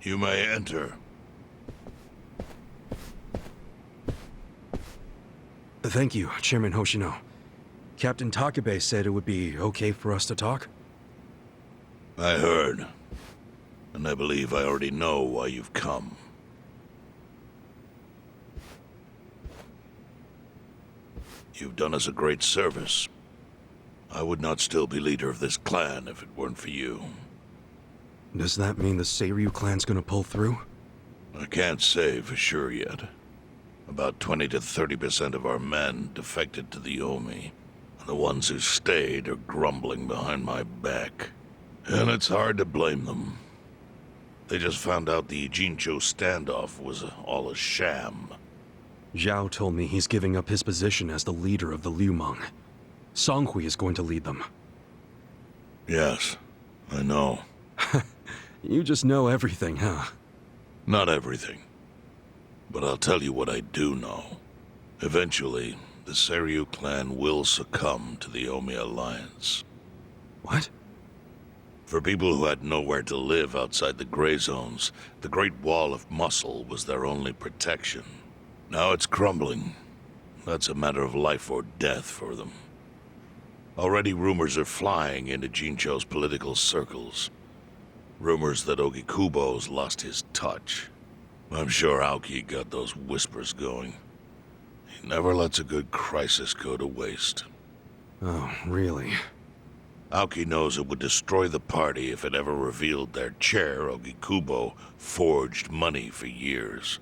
You may enter. Thank you, Chairman Hoshino. Captain Takabe said it would be okay for us to talk? I heard. And I believe I already know why you've come. You've done us a great service. I would not still be leader of this clan if it weren't for you. Does that mean the Seiryu clan's gonna pull through? I can't say for sure yet. About 20 to 30% of our men defected to the Omi. And the ones who stayed are grumbling behind my back. And it's hard to blame them. They just found out the Ijincho standoff was all a sham. Zhao told me he's giving up his position as the leader of the Liumang. Songhui is going to lead them. Yes, I know. You just know everything, huh? Not everything. But I'll tell you what I do know. Eventually, the Seiryu clan will succumb to the Omi alliance. What? For people who had nowhere to live outside the gray zones, the Great Wall of Muscle was their only protection. Now it's crumbling. That's a matter of life or death for them. Already rumors are flying into Jincho's political circles. Rumors that Ogikubo's lost his touch. I'm sure Aoki got those whispers going. He never lets a good crisis go to waste. Oh, really? Aoki knows it would destroy the party if it ever revealed their chair, Ogikubo, forged money for years.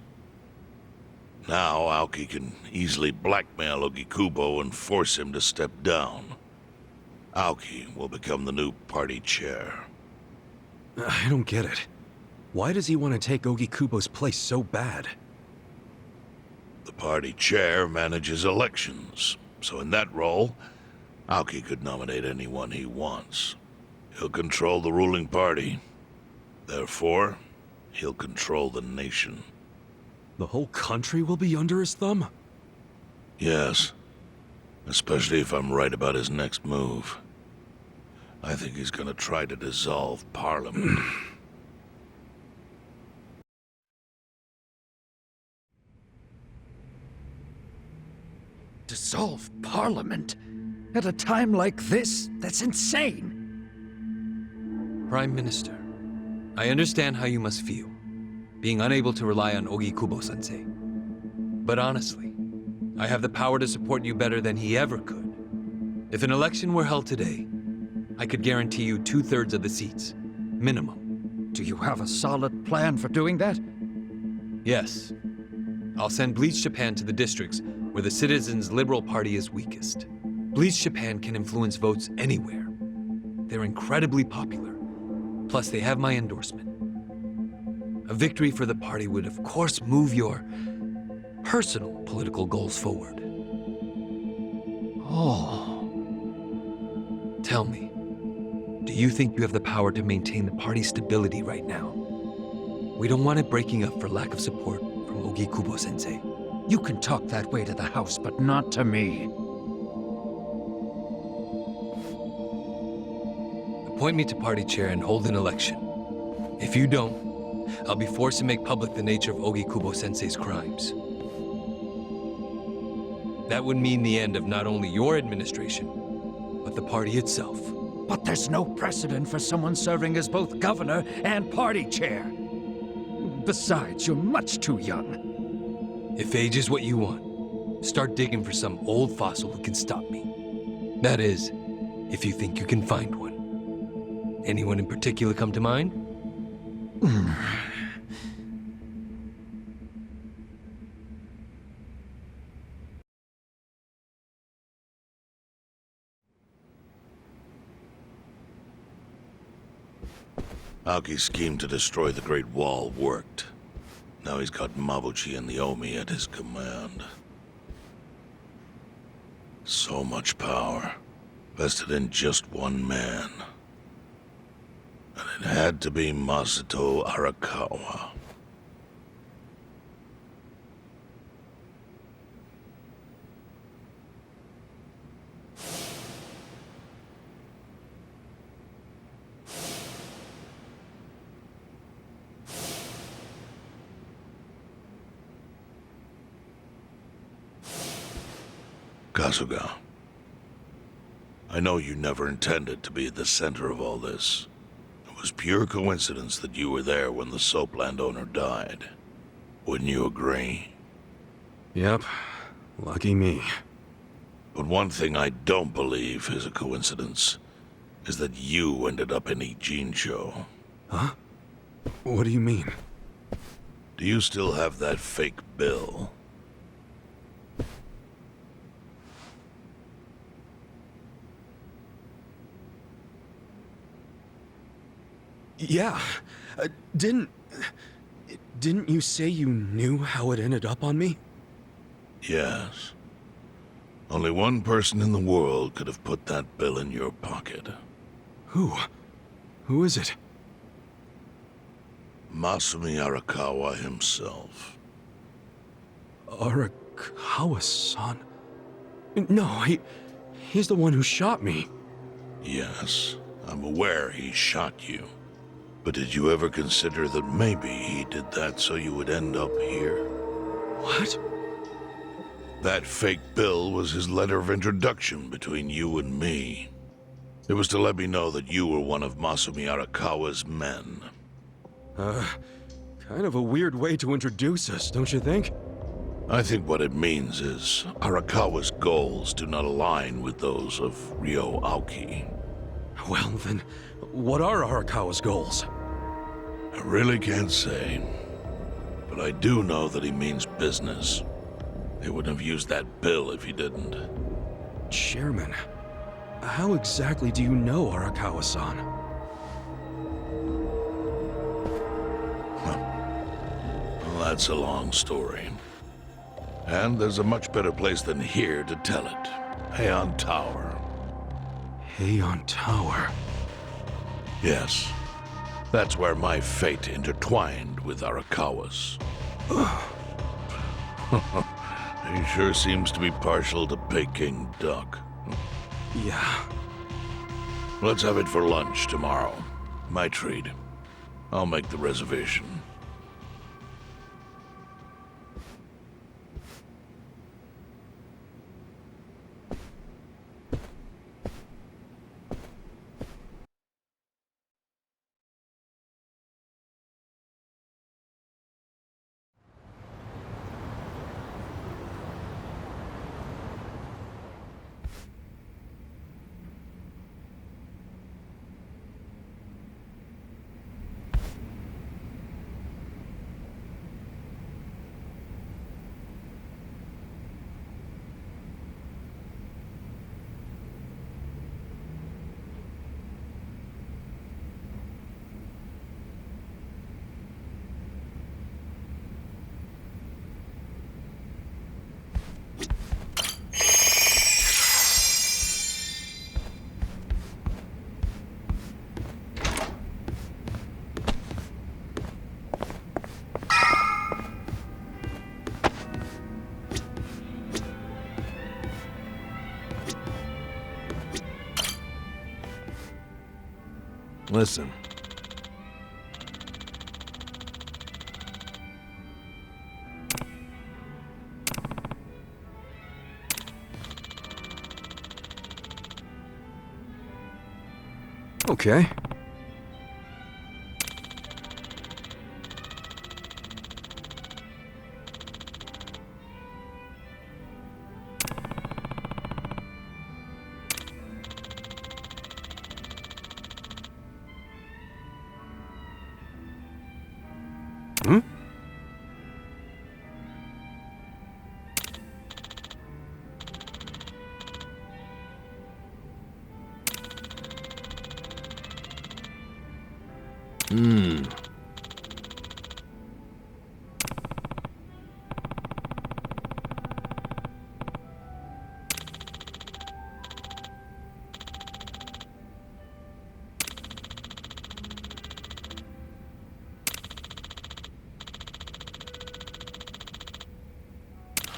Now Aoki can easily blackmail Ogikubo and force him to step down. Aoki will become the new party chair. I don't get it. Why does he want to take Ogikubo's place so bad? The party chair manages elections, so in that role, Aoki could nominate anyone he wants. He'll control the ruling party. Therefore, he'll control the nation. The whole country will be under his thumb? Yes. Especially if I'm right about his next move. I think he's gonna try to dissolve Parliament. Dissolve Parliament? At a time like this? That's insane! Prime Minister, I understand how you must feel, being unable to rely on Ogikubo-sensei. But honestly, I have the power to support you better than he ever could. If an election were held today, I could guarantee you 2/3 of the seats, minimum. Do you have a solid plan for doing that? Yes. I'll send Bleach Japan to the districts where the Citizens' Liberal Party is weakest. Bleach Japan can influence votes anywhere. They're incredibly popular. Plus, they have my endorsement. A victory for the party would, of course, move your personal political goals forward. Oh. Tell me, do you think you have the power to maintain the party's stability right now? We don't want it breaking up for lack of support from Ogikubo-sensei. You can talk that way to the house, but not to me. Appoint me to party chair and hold an election. If you don't, I'll be forced to make public the nature of Ogikubo-sensei's crimes. That would mean the end of not only your administration, but the party itself. But there's no precedent for someone serving as both governor and party chair. Besides, you're much too young. If age is what you want, start digging for some old fossil who can stop me. That is, if you think you can find one. Anyone in particular come to mind? Aoki's scheme to destroy the Great Wall worked. Now he's got Mabuchi and the Omi at his command. So much power, vested in just one man. And it had to be Masato Arakawa. Kasuga, I know you never intended to be at the center of all this. It was pure coincidence that you were there when the soap landowner died. Wouldn't you agree? Yep. Lucky me. But one thing I don't believe is a coincidence, is that you ended up in Ijincho. Huh? What do you mean? Do you still have that fake bill? Yeah. Didn't you say you knew how it ended up on me? Yes. Only one person in the world could have put that bill in your pocket. Who? Who is it? Masumi Arakawa himself. Arakawa-san? No, he's the one who shot me. Yes, I'm aware he shot you. But did you ever consider that maybe he did that so you would end up here? What? That fake bill was his letter of introduction between you and me. It was to let me know that you were one of Masumi Arakawa's men. Kind of a weird way to introduce us, don't you think? I think what it means is Arakawa's goals do not align with those of Ryo Aoki. Well, then, what are Arakawa's goals? I really can't say, but I do know that he means business. He wouldn't have used that bill if he didn't. Chairman, how exactly do you know Arakawa-san? Well, that's a long story. And there's a much better place than here to tell it. Heian Tower. Heian Tower. Yes. That's where my fate intertwined with Arakawa's. He sure seems to be partial to Peking duck. Yeah. Let's have it for lunch tomorrow. My treat. I'll make the reservation. Listen. Okay. Hmm? Hmm.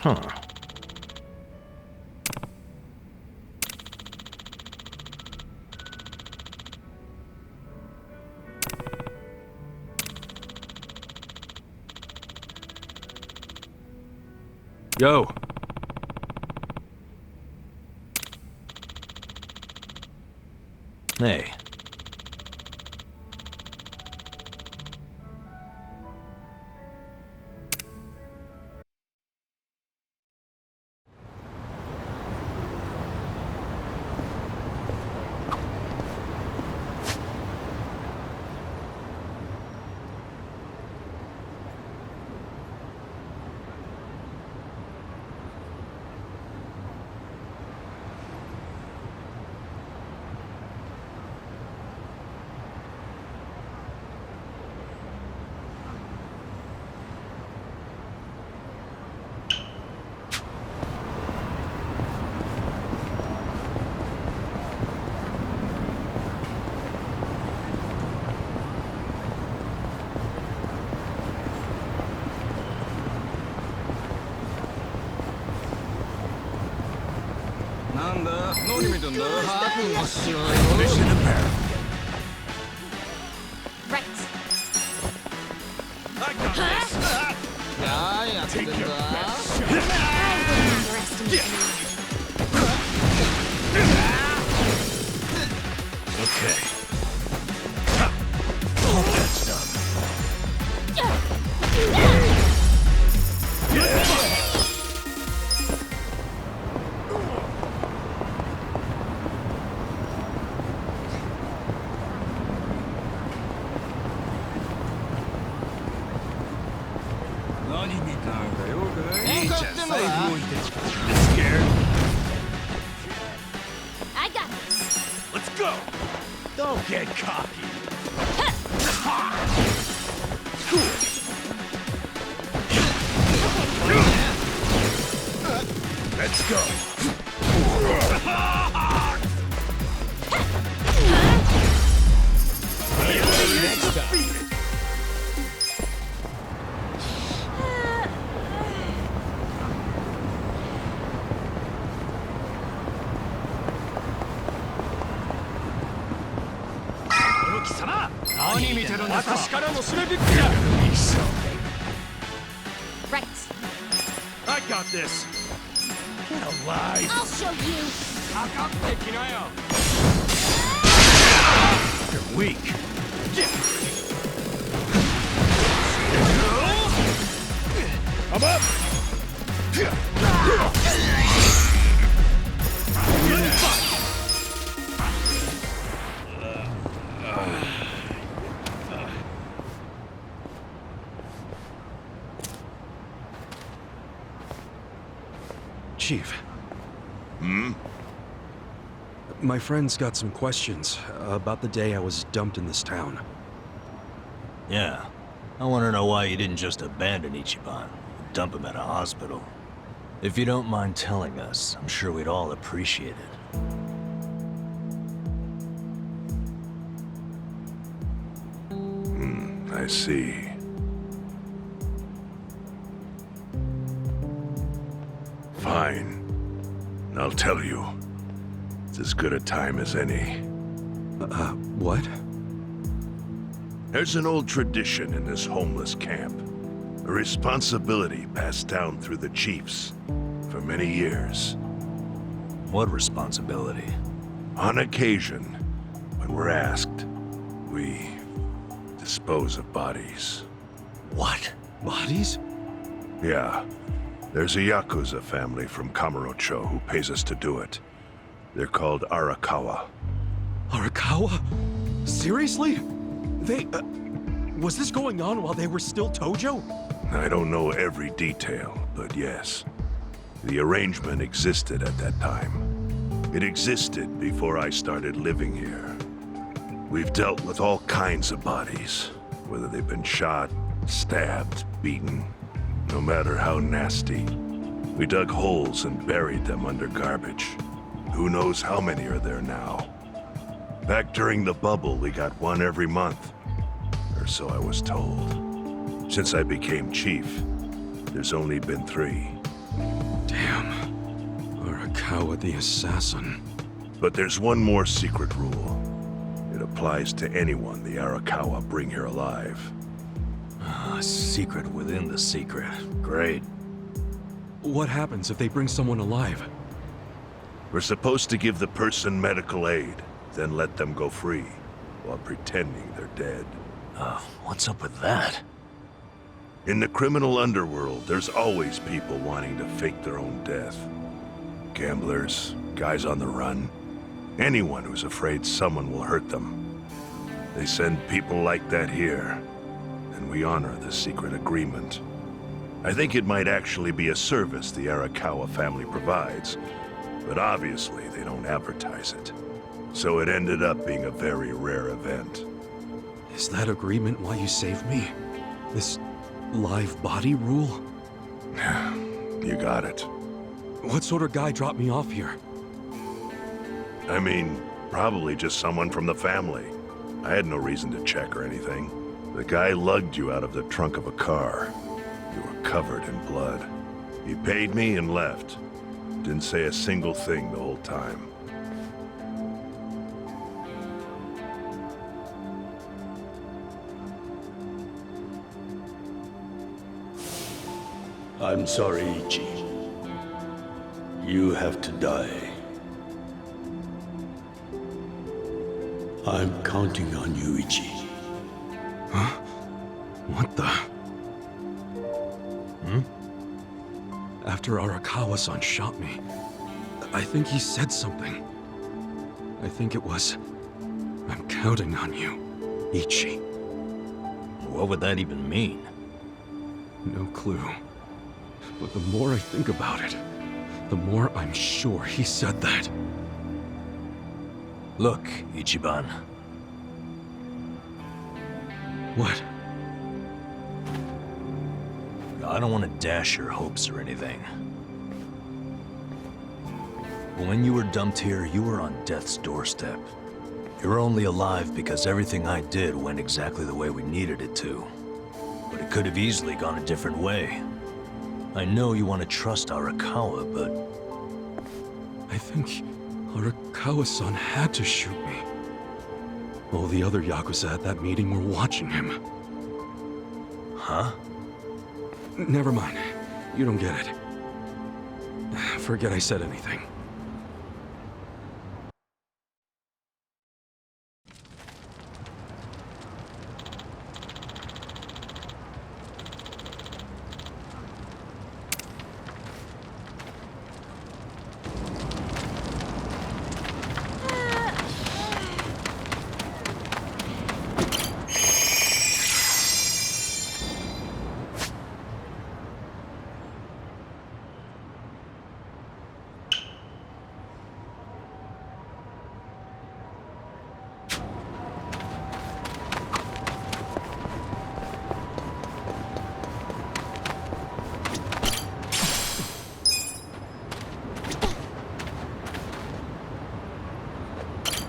Huh. Yo. Hey. Mission apparent. Right. I got this. Take your best shot. I wouldn't underestimate anyone. Okay. All that's done. Scared? I got this. Let's go. Don't get cocky. Let's go. Next time. Right. I got this. Get alive. I'll show you. You're weak. I'm up. Chief. My friend's got some questions about the day I was dumped in this town. Yeah. I want to know why you didn't just abandon Ichiban, dump him at a hospital. If you don't mind telling us, I'm sure we'd all appreciate it. I see. Fine. I'll tell you. It's as good a time as any. What? There's an old tradition in this homeless camp. A responsibility passed down through the chiefs for many years. What responsibility? On occasion, when we're asked, we dispose of bodies. What? Bodies? Yeah. There's a Yakuza family from Kamurocho who pays us to do it. They're called Arakawa. Arakawa? Seriously? They, was this going on while they were still Tojo? I don't know every detail, but yes. The arrangement existed at that time. It existed before I started living here. We've dealt with all kinds of bodies, whether they've been shot, stabbed, beaten, no matter how nasty. We dug holes and buried them under garbage. Who knows how many are there now? Back during the bubble, we got one every month. Or so I was told. Since I became chief, there's only been 3. Damn. Arakawa the assassin. But there's one more secret rule. It applies to anyone the Arakawa bring here alive. A secret within the secret. Great. What happens if they bring someone alive? We're supposed to give the person medical aid, then let them go free, while pretending they're dead. What's up with that? In the criminal underworld, there's always people wanting to fake their own death. Gamblers, guys on the run, anyone who's afraid someone will hurt them. They send people like that here, and we honor the secret agreement. I think it might actually be a service the Arakawa family provides, but obviously they don't advertise it. So it ended up being a very rare event. Is that agreement why you saved me? This live body rule? You got it. What sort of guy dropped me off here? I mean, probably just someone from the family. I had no reason to check or anything. The guy lugged you out of the trunk of a car. You were covered in blood. He paid me and left. Didn't say a single thing the whole time. I'm sorry, Ichi. You have to die. I'm counting on you, Ichi. Huh? What the? After Arakawa-san shot me, I think he said something. I think it was, I'm counting on you, Ichi. What would that even mean? No clue. But the more I think about it, the more I'm sure he said that. Look, Ichiban. What? I don't want to dash your hopes or anything. But when you were dumped here, you were on death's doorstep. You're only alive because everything I did went exactly the way we needed it to. But it could have easily gone a different way. I know you want to trust Arakawa, but... I think Arakawa-san had to shoot me. All the other Yakuza at that meeting were watching him. Huh? Never mind. You don't get it. Forget I said anything.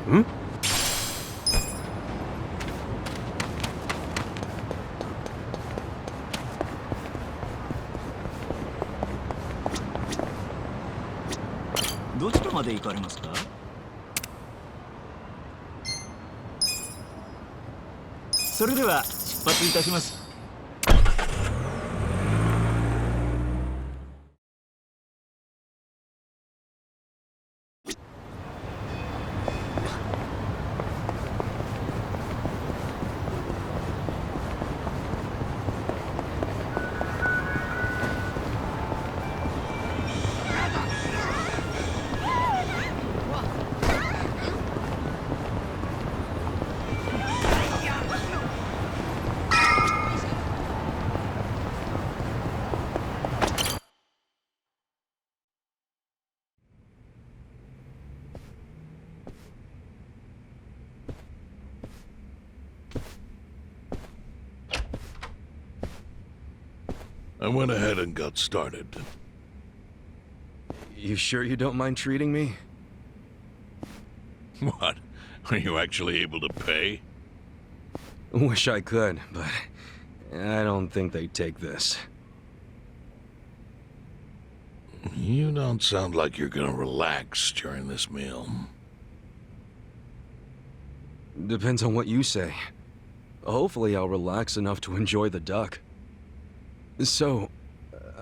Hmm? I went ahead and got started. You sure you don't mind treating me? What? Are you actually able to pay? Wish I could, but I don't think they'd take this. You don't sound like you're gonna relax during this meal. Depends on what you say. Hopefully I'll relax enough to enjoy the duck. So,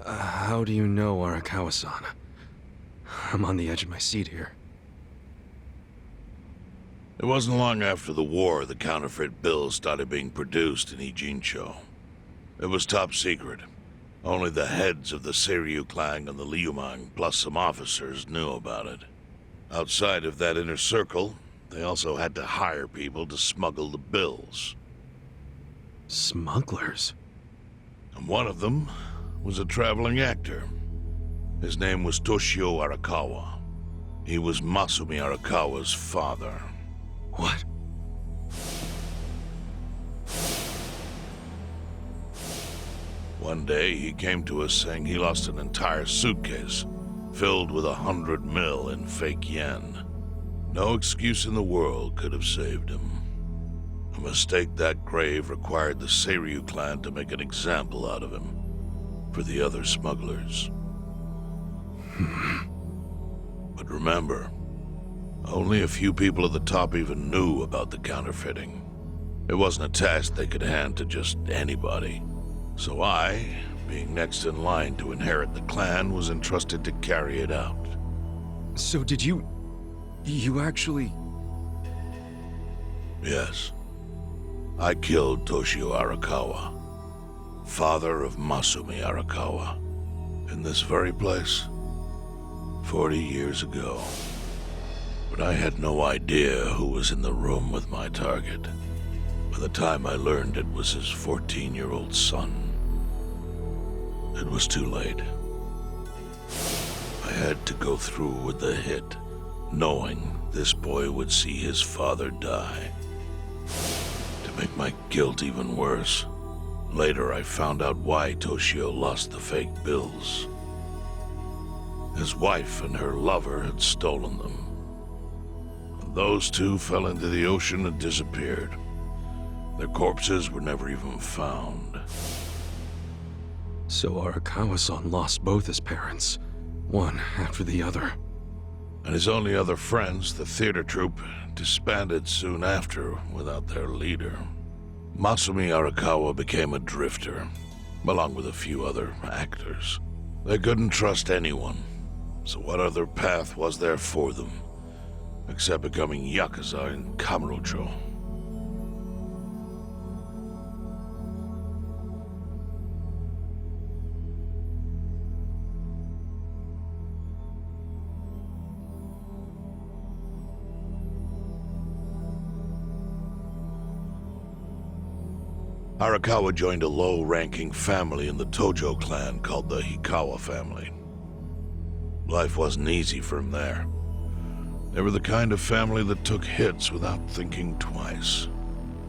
how do you know Arakawa-san? I'm on the edge of my seat here. It wasn't long after the war the counterfeit bills started being produced in Ijincho. It was top secret. Only the heads of the Serie clan and the Liumang, plus some officers, knew about it. Outside of that inner circle, they also had to hire people to smuggle the bills. Smugglers? And one of them was a traveling actor. His name was Toshio Arakawa. He was Masumi Arakawa's father. What? One day, he came to us saying he lost an entire suitcase filled with 100 mil in fake yen. No excuse in the world could have saved him. A mistake that grave required the Seiryu clan to make an example out of him for the other smugglers. But remember, only a few people at the top even knew about the counterfeiting. It wasn't a task they could hand to just anybody. So I, being next in line to inherit the clan, was entrusted to carry it out. So did you actually... Yes. I killed Toshio Arakawa, father of Masumi Arakawa, in this very place, 40 years ago. But I had no idea who was in the room with my target. By the time I learned it was his 14-year-old son, it was too late. I had to go through with the hit, knowing this boy would see his father die. To make my guilt even worse, later I found out why Toshio lost the fake bills. His wife and her lover had stolen them. And those two fell into the ocean and disappeared. Their corpses were never even found. So Arakawa-san lost both his parents, one after the other. And his only other friends, the theater troupe, disbanded soon after without their leader. Masumi Arakawa became a drifter, along with a few other actors. They couldn't trust anyone, so what other path was there for them, except becoming Yakuza in Kamurocho? Arakawa joined a low-ranking family in the Tojo clan called the Hikawa family. Life wasn't easy for him there. They were the kind of family that took hits without thinking twice.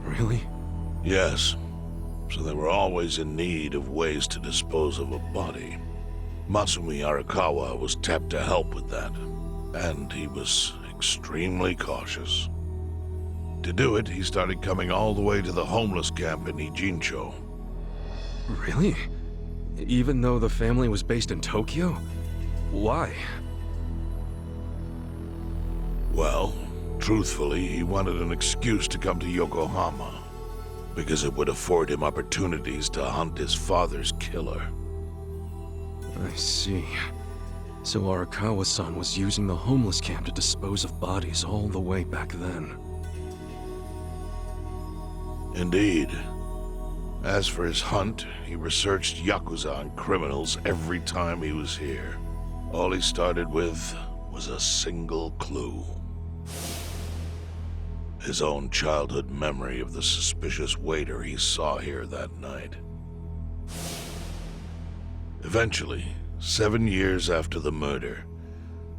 Really? Yes. So they were always in need of ways to dispose of a body. Masumi Arakawa was tapped to help with that, and he was extremely cautious. To do it, he started coming all the way to the homeless camp in Ijincho. Really? Even though the family was based in Tokyo? Why? Well, truthfully, he wanted an excuse to come to Yokohama, because it would afford him opportunities to hunt his father's killer. I see. So Arakawa-san was using the homeless camp to dispose of bodies all the way back then. Indeed. As for his hunt, he researched Yakuza and criminals every time he was here. All he started with was a single clue. His own childhood memory of the suspicious waiter he saw here that night. Eventually, 7 years after the murder,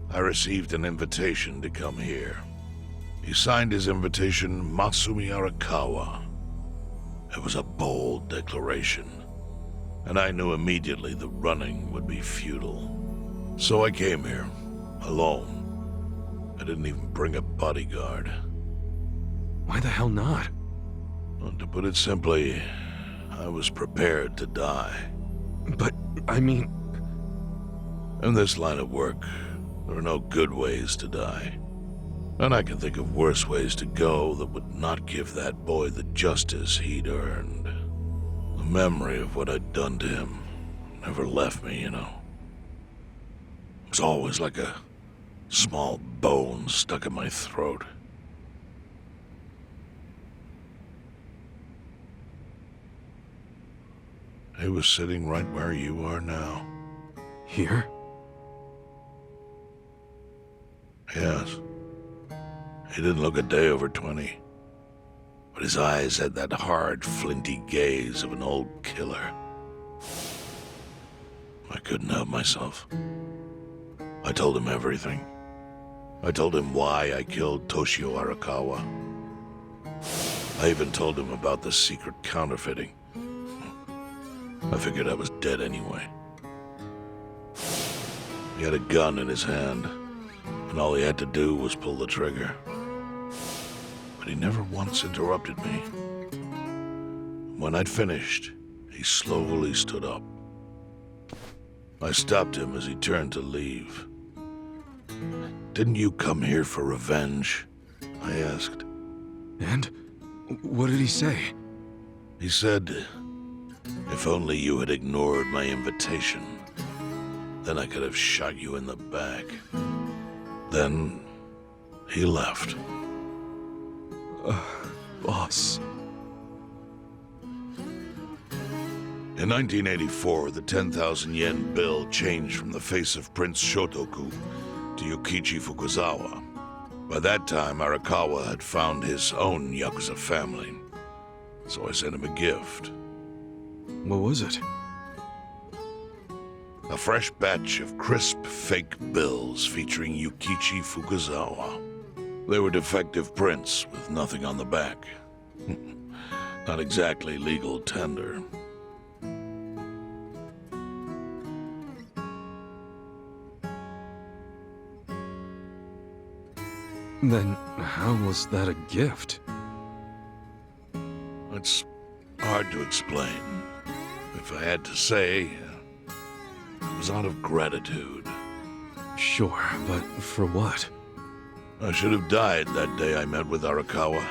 I received an invitation to come here. He signed his invitation Masumi Arakawa. It was a bold declaration, and I knew immediately the running would be futile. So I came here, alone. I didn't even bring a bodyguard. Why the hell not? Well, to put it simply, I was prepared to die. But, I mean... In this line of work, there are no good ways to die. And I can think of worse ways to go that would not give that boy the justice he'd earned. The memory of what I'd done to him never left me, you know. It was always like a small bone stuck in my throat. He was sitting right where you are now. Here? Yes. He didn't look a day over 20. But his eyes had that hard, flinty gaze of an old killer. I couldn't help myself. I told him everything. I told him why I killed Toshio Arakawa. I even told him about the secret counterfeiting. I figured I was dead anyway. He had a gun in his hand, and all he had to do was pull the trigger. But he never once interrupted me. When I'd finished, he slowly stood up. I stopped him as he turned to leave. "Didn't you come here for revenge?" I asked. And? What did he say? He said, "If only you had ignored my invitation, then I could have shot you in the back." Then he left. Boss. In 1984, the 10,000 yen bill changed from the face of Prince Shotoku to Yukichi Fukuzawa. By that time, Arakawa had found his own Yakuza family, so I sent him a gift. What was it? A fresh batch of crisp fake bills featuring Yukichi Fukuzawa. They were defective prints with nothing on the back. Not exactly legal tender. Then how was that a gift? It's hard to explain. If I had to say, it was out of gratitude. Sure, but for what? I should have died that day I met with Arakawa.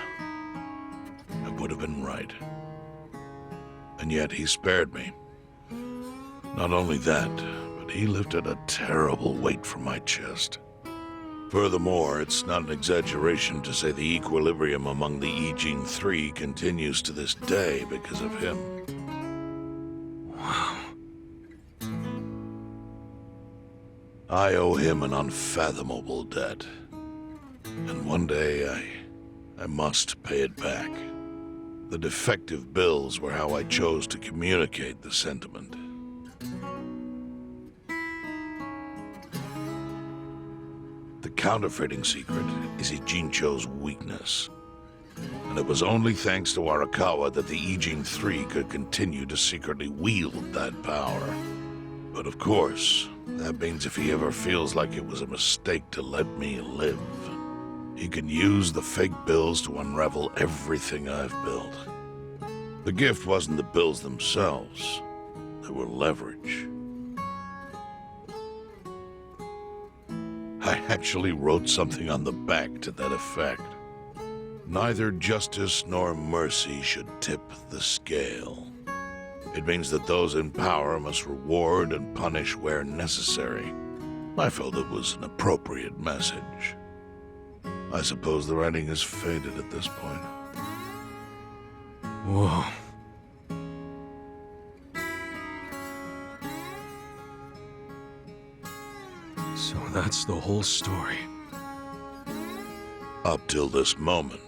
I would have been right. And yet he spared me. Not only that, but he lifted a terrible weight from my chest. Furthermore, it's not an exaggeration to say the equilibrium among the Ijin Three continues to this day because of him. Wow. I owe him an unfathomable debt. And one day, I must pay it back. The defective bills were how I chose to communicate the sentiment. The counterfeiting secret is Ijincho's weakness. And it was only thanks to Arakawa that the Ijin Three could continue to secretly wield that power. But of course, that means if he ever feels like it was a mistake to let me live, he can use the fake bills to unravel everything I've built. The gift wasn't the bills themselves. They were leverage. I actually wrote something on the back to that effect. Neither justice nor mercy should tip the scale. It means that those in power must reward and punish where necessary. I felt it was an appropriate message. I suppose the writing has faded at this point. Whoa. So that's the whole story. Up till this moment.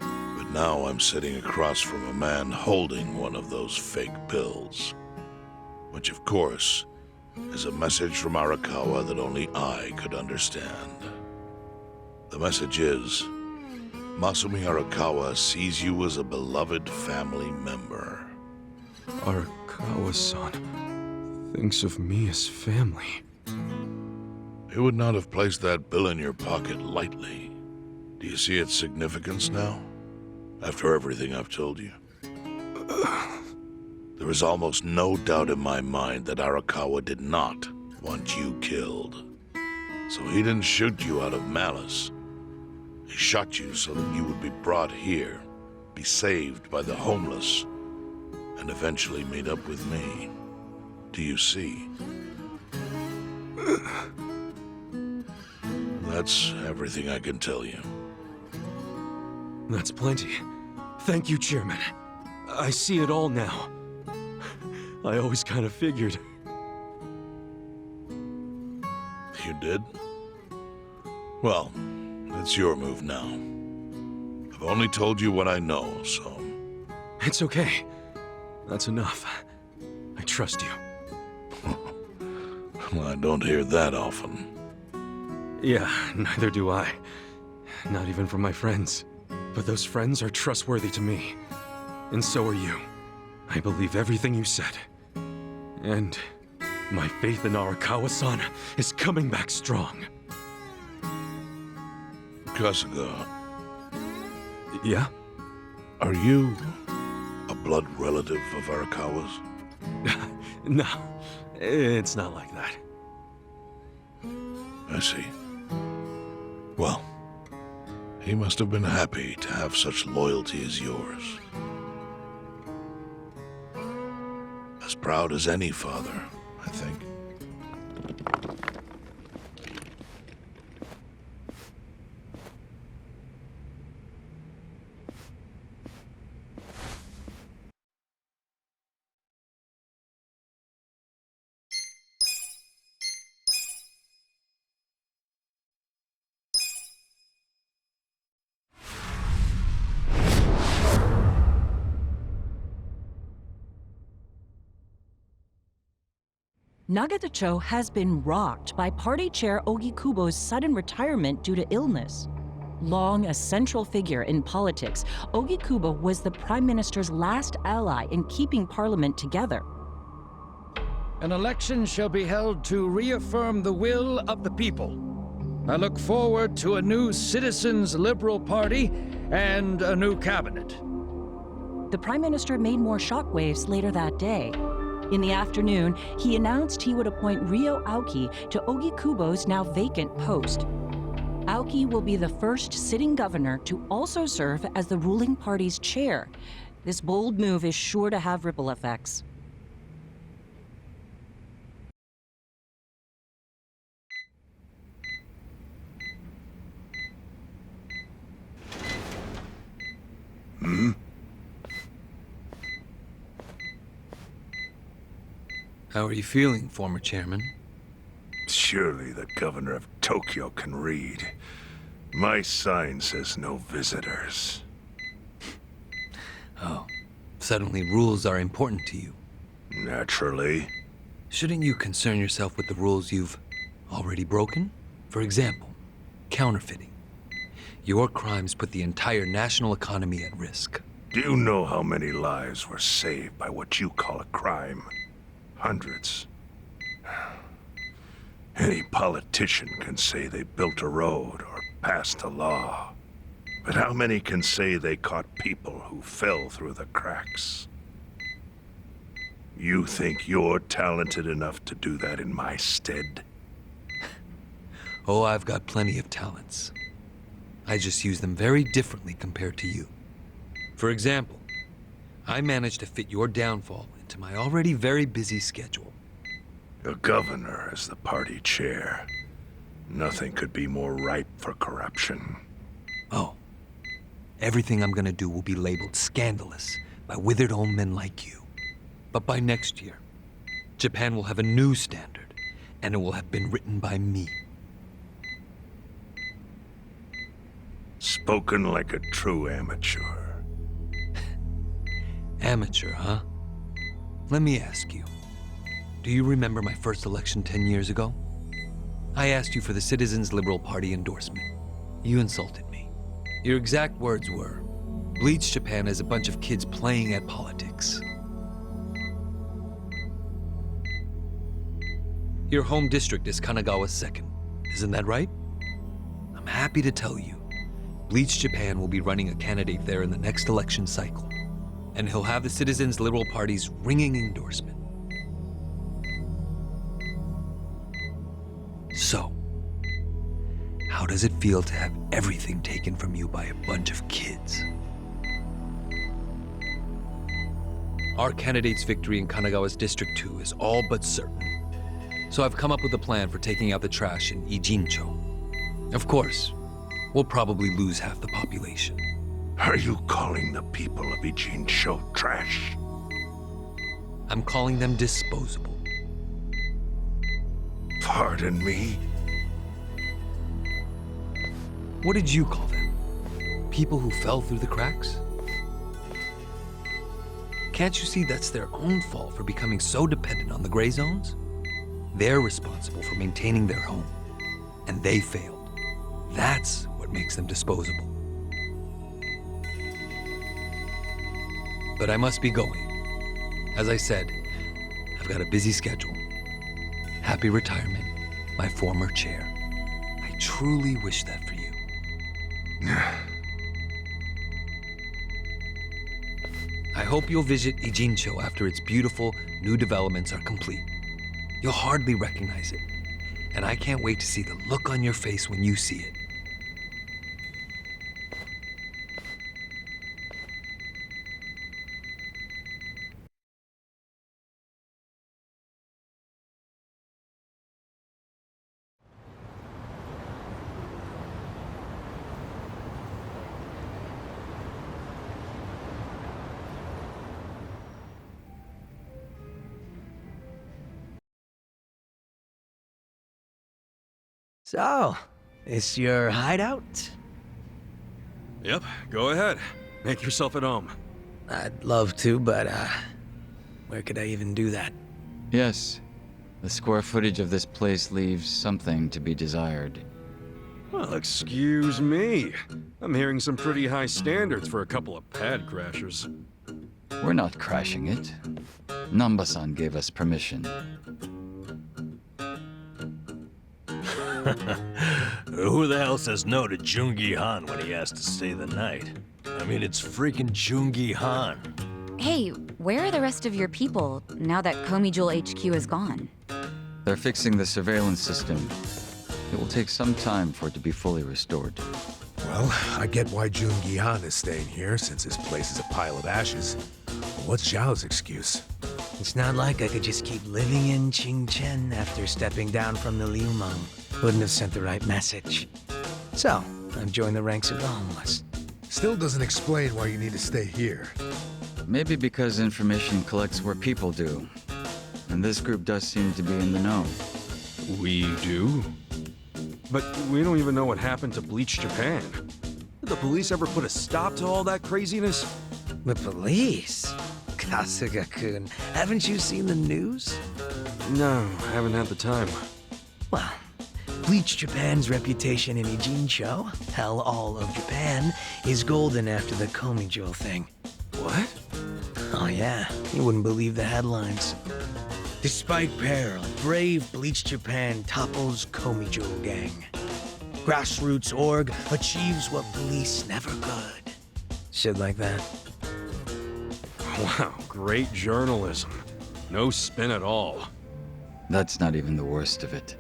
But now I'm sitting across from a man holding one of those fake bills. Which, of course, is a message from Arakawa that only I could understand. The message is, Masumi Arakawa sees you as a beloved family member. Arakawa-san thinks of me as family. He would not have placed that bill in your pocket lightly. Do you see its significance now? After everything I've told you? There is almost no doubt in my mind that Arakawa did not want you killed. So he didn't shoot you out of malice. He shot you so that you would be brought here, be saved by the homeless, and eventually meet up with me. Do you see? That's everything I can tell you. That's plenty. Thank you, Chairman. I see it all now. I always kind of figured. You did? Well, it's your move now. I've only told you what I know, so... It's okay. That's enough. I trust you. Well, I don't hear that often. Yeah, neither do I. Not even from my friends. But those friends are trustworthy to me. And so are you. I believe everything you said. And my faith in Arakawa-san is coming back strong. Kasuga, Yeah? are you a blood relative of Arakawa's? No, it's not like that. I see. Well, he must have been happy to have such loyalty as yours. As proud as any father, I think. Nagatacho has been rocked by party chair Ogikubo's sudden retirement due to illness. Long a central figure in politics, Ogikubo was the prime minister's last ally in keeping parliament together. An election shall be held to reaffirm the will of the people. I look forward to a new Citizens' Liberal Party and a new cabinet. The prime minister made more shockwaves later that day. In the afternoon, he announced he would appoint Ryo Aoki to Ogikubo's now vacant post. Aoki will be the first sitting governor to also serve as the ruling party's chair. This bold move is sure to have ripple effects. How are you feeling, former chairman? Surely the governor of Tokyo can read. My sign says no visitors. Oh, suddenly rules are important to you. Naturally. Shouldn't you concern yourself with the rules you've already broken? For example, counterfeiting. Your crimes put the entire national economy at risk. Do you know how many lives were saved by what you call a crime? Hundreds. Any politician can say they built a road or passed a law. But how many can say they caught people who fell through the cracks? You think you're talented enough to do that in my stead? Oh, I've got plenty of talents. I just use them very differently compared to you. For example, I managed to fit your downfall into my already very busy schedule. A governor as the party chair. Nothing could be more ripe for corruption. Oh, everything I'm gonna do will be labeled scandalous by withered old men like you. But by next year, Japan will have a new standard, and it will have been written by me. Spoken like a true amateur. Amateur, huh? Let me ask you. Do you remember my first election 10 years ago? I asked you for the Citizens' Liberal Party endorsement. You insulted me. Your exact words were, "Bleach Japan as a bunch of kids playing at politics." Your home district is Kanagawa's second. Isn't that right? I'm happy to tell you, Bleach Japan will be running a candidate there in the next election cycle. And he'll have the Citizens' Liberal Party's ringing endorsement. So, how does it feel to have everything taken from you by a bunch of kids? Our candidate's victory in Kanagawa's District 2 is all but certain. So I've come up with a plan for taking out the trash in Ijincho. Of course, we'll probably lose half the population. Are you calling the people of Ijincho trash? I'm calling them disposable. Pardon me? What did you call them? People who fell through the cracks? Can't you see that's their own fault for becoming so dependent on the gray zones? They're responsible for maintaining their home, and they failed. That's what makes them disposable. But I must be going. As I said, I've got a busy schedule. Happy retirement, my former chair. I truly wish that for you. I hope you'll visit Ijincho after its beautiful new developments are complete. You'll hardly recognize it, and I can't wait to see the look on your face when you see it. So, this your hideout? Yep, go ahead. Make yourself at home. I'd love to, but, where could I even do that? Yes. The square footage of this place leaves something to be desired. Well, excuse me. I'm hearing some pretty high standards for a couple of pad crashers. We're not crashing it. Namba-san gave us permission. Who the hell says no to Jungi Han when he asks to stay the night? I mean, it's freaking Jungi Han. Hey, where are the rest of your people now that Komijul HQ is gone? They're fixing the surveillance system. It will take some time for it to be fully restored. Well, I get why Jungi Han is staying here, since this place is a pile of ashes. But what's Zhao's excuse? It's not like I could just keep living in Qingchen after stepping down from the Liumang. Wouldn't have sent the right message. So, I've joined the ranks of the homeless. Still doesn't explain why you need to stay here. Maybe because information collects where people do. And this group does seem to be in the know. We do? But we don't even know what happened to Bleach Japan. Did the police ever put a stop to all that craziness? The police? Kasuga-kun, haven't you seen the news? No, I haven't had the time. Well, Bleach Japan's reputation in Ijincho, hell, all of Japan, is golden after the Komijul thing. What? Oh yeah, you wouldn't believe the headlines. Despite peril, brave Bleach Japan topples Komijul gang. Grassroots org achieves what police never could. Shit like that. Wow, great journalism. No spin at all. That's not even the worst of it.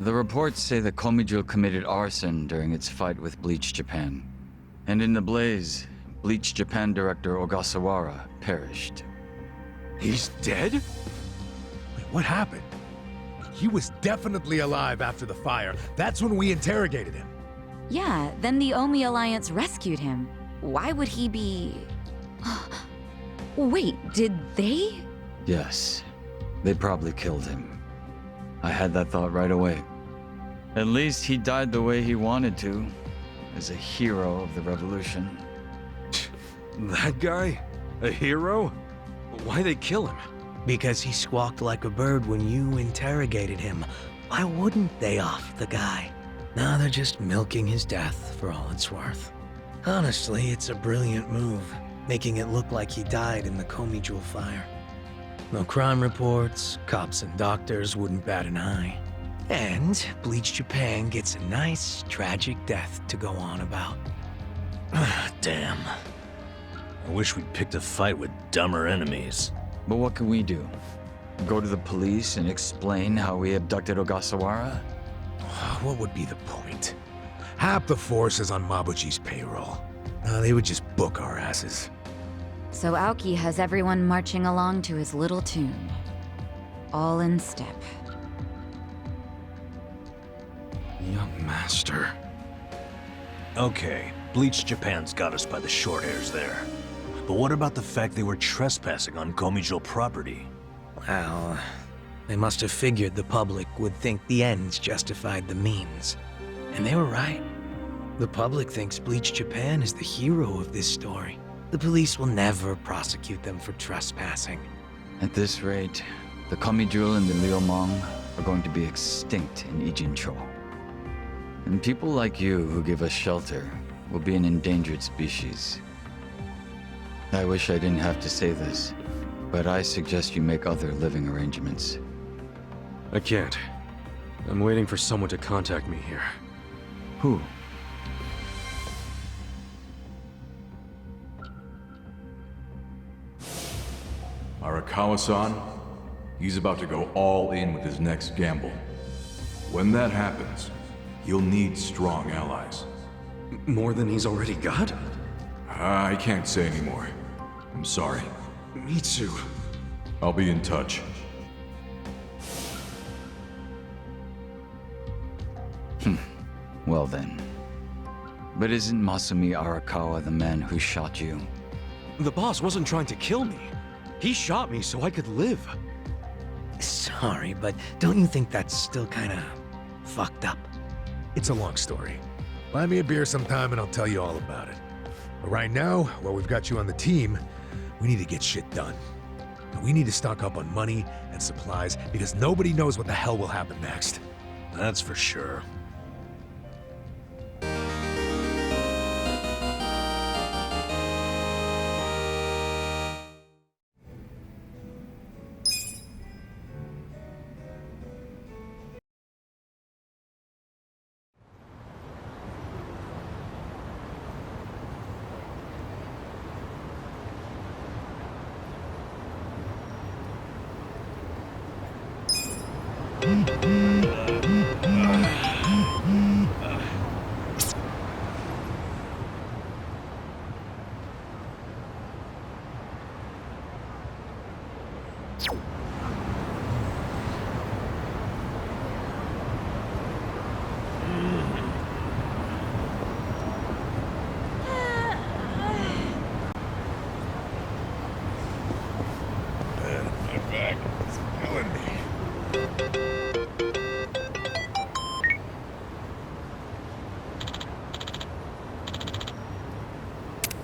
The reports say that Komijul committed arson during its fight with Bleach Japan. And in the blaze, Bleach Japan director Ogasawara perished. He's dead? Wait, what happened? He was definitely alive after the fire. That's when we interrogated him. Yeah, then the Omi Alliance rescued him. Why would he be... Wait, did they? Yes, they probably killed him. I had that thought right away. At least he died the way he wanted to, as a hero of the revolution. That guy? A hero? Why'd they kill him? Because he squawked like a bird when you interrogated him. Why wouldn't they off the guy? Now they're just milking his death for all it's worth. Honestly, it's a brilliant move, making it look like he died in the Komijul fire. No crime reports, cops and doctors wouldn't bat an eye. And Bleach Japan gets a nice, tragic death to go on about. Damn. I wish we'd picked a fight with dumber enemies. But what can we do? Go to the police and explain how we abducted Ogasawara? What would be the point? Half the force is on Mabuchi's payroll. They would just book our asses. So Aoki has everyone marching along to his little tune. All in step. Young master. Okay, Bleach Japan's got us by the short hairs there. But what about the fact they were trespassing on Komijo property? Well, they must have figured the public would think the ends justified the means. And they were right. The public thinks Bleach Japan is the hero of this story. The police will never prosecute them for trespassing. At this rate, the Komijo and the Liumang are going to be extinct in Ijincho. And people like you who give us shelter will be an endangered species. I wish I didn't have to say this, but I suggest you make other living arrangements. I can't. I'm waiting for someone to contact me here. Who? Arakawa-san, he's about to go all in with his next gamble. When that happens, you'll need strong allies. More than he's already got? I can't say anymore. I'm sorry. Me too. I'll be in touch. Well then. But isn't Masumi Arakawa the man who shot you? The boss wasn't trying to kill me. He shot me so I could live. Sorry, but don't you think that's still kinda fucked up? It's a long story. Buy me a beer sometime and I'll tell you all about it. But right now, while we've got you on the team, we need to get shit done. And we need to stock up on money and supplies because nobody knows what the hell will happen next. That's for sure.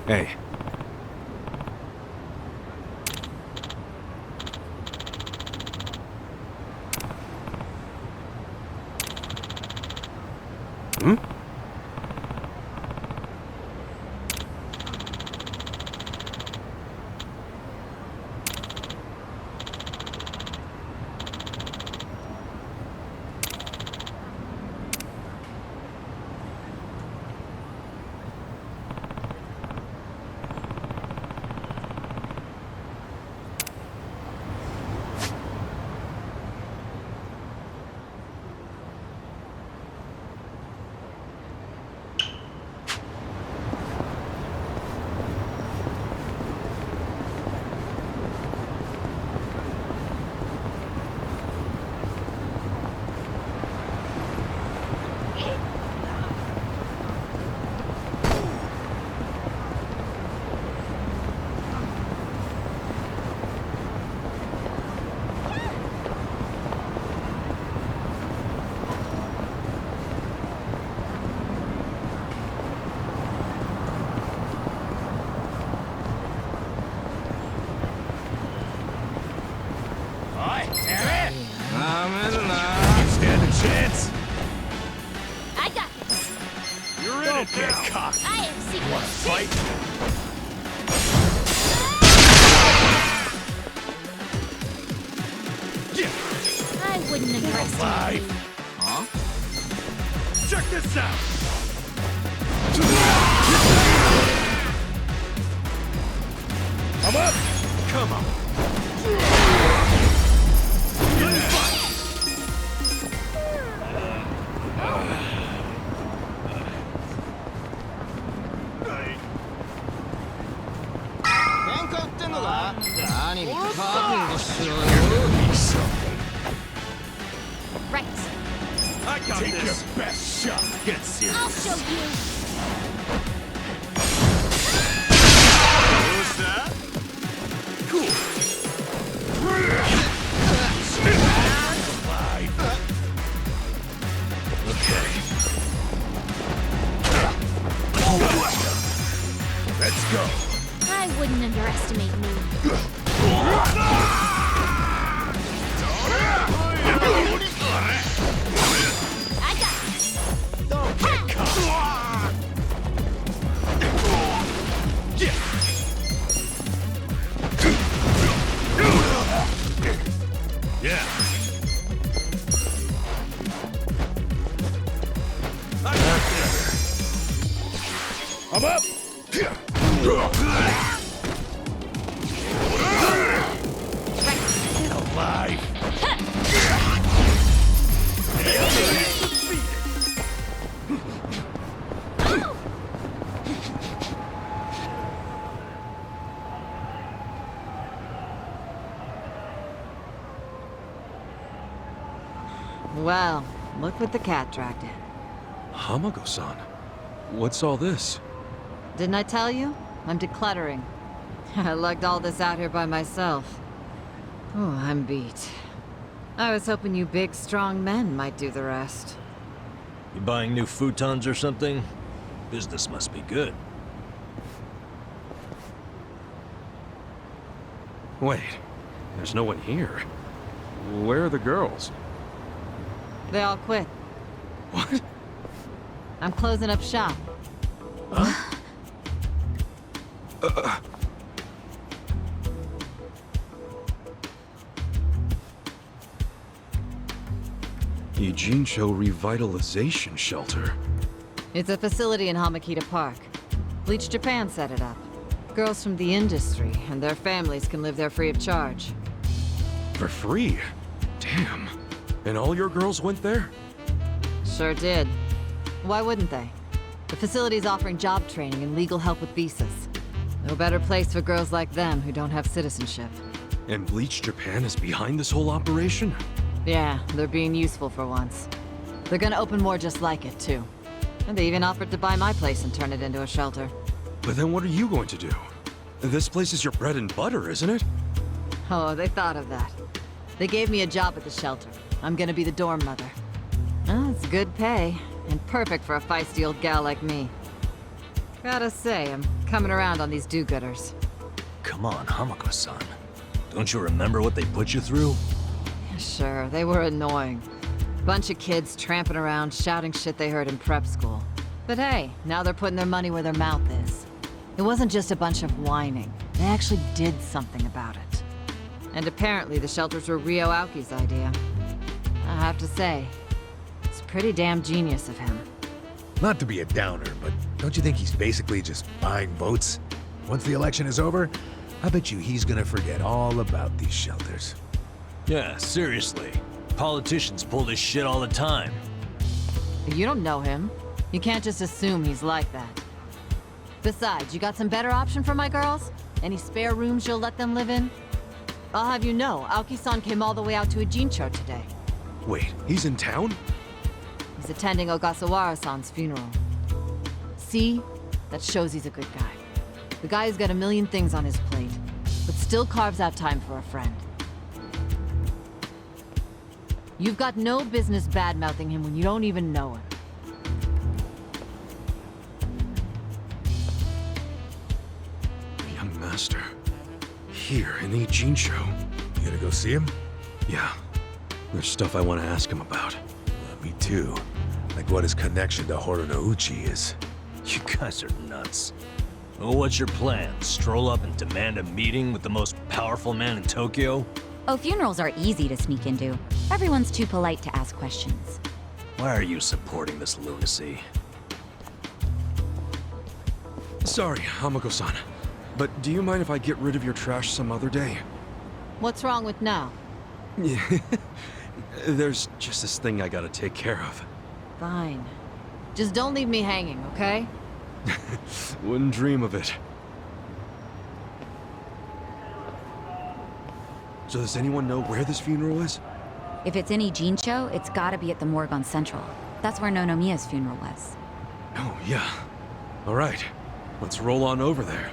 Hey. Chance! I got this. You're in it now. Cocked. I am secret. Want to fight? I wouldn't underestimate you. Huh? Check this out! I'm up! Come on! Right. I got Take this. Your best shot. Get serious. I'll show you. Who's that? I wouldn't underestimate me. I got this. Don't get caught! Yeah. I'm up! Get alive! Well, look what the cat dragged in. Hamago-san, what's all this? Didn't I tell you? I'm decluttering. I lugged all this out here by myself. Oh, I'm beat. I was hoping you big, strong men might do the rest. You buying new futons or something? Business must be good. Wait, there's no one here. Where are the girls? They all quit. What? I'm closing up shop. Ijincho Revitalization Shelter. It's a facility in Hamakita Park. Bleach Japan set it up. Girls from the industry and their families can live there free of charge. For free? Damn. And all your girls went there? Sure did. Why wouldn't they? The facility's offering job training and legal help with visas. No better place for girls like them who don't have citizenship. And Bleach Japan is behind this whole operation? Yeah, they're being useful for once. They're gonna open more just like it, too. And they even offered to buy my place and turn it into a shelter. But then what are you going to do? This place is your bread and butter, isn't it? Oh, they thought of that. They gave me a job at the shelter. I'm gonna be the dorm mother. Oh, it's good pay, and perfect for a feisty old gal like me. Gotta say, I'm coming around on these do-gooders. Come on, Hamako-san. Don't you remember what they put you through? Sure, they were annoying. Bunch of kids tramping around, shouting shit they heard in prep school. But hey, now they're putting their money where their mouth is. It wasn't just a bunch of whining. They actually did something about it. And apparently the shelters were Ryo Aoki's idea. I have to say, it's pretty damn genius of him. Not to be a downer, but don't you think he's basically just buying votes? Once the election is over, I bet you he's gonna forget all about these shelters. Yeah, seriously. Politicians pull this shit all the time. You don't know him. You can't just assume he's like that. Besides, you got some better option for my girls? Any spare rooms you'll let them live in? I'll have you know, Aoki-san came all the way out to Ijincho today. Wait, he's in town? He's attending Ogasawara-san's funeral. See? That shows he's a good guy. The guy's got a million things on his plate, but still carves out time for a friend. You've got no business bad-mouthing him when you don't even know him. Young master. Here in Ijincho. You gonna go see him? Yeah. There's stuff I want to ask him about. Me too. Like what his connection to Horonouchi is. You guys are nuts. Well, what's your plan? Stroll up and demand a meeting with the most powerful man in Tokyo? Oh, funerals are easy to sneak into. Everyone's too polite to ask questions. Why are you supporting this lunacy? Sorry, Hamako-san. But do you mind if I get rid of your trash some other day? What's wrong with now? Yeah. There's just this thing I gotta take care of. Fine. Just don't leave me hanging, okay? Wouldn't dream of it. So does anyone know where this funeral is? If it's in Ijincho, it's gotta be at the morgue on Central. That's where Nonomiya's funeral was. Oh, yeah. All right. Let's roll on over there.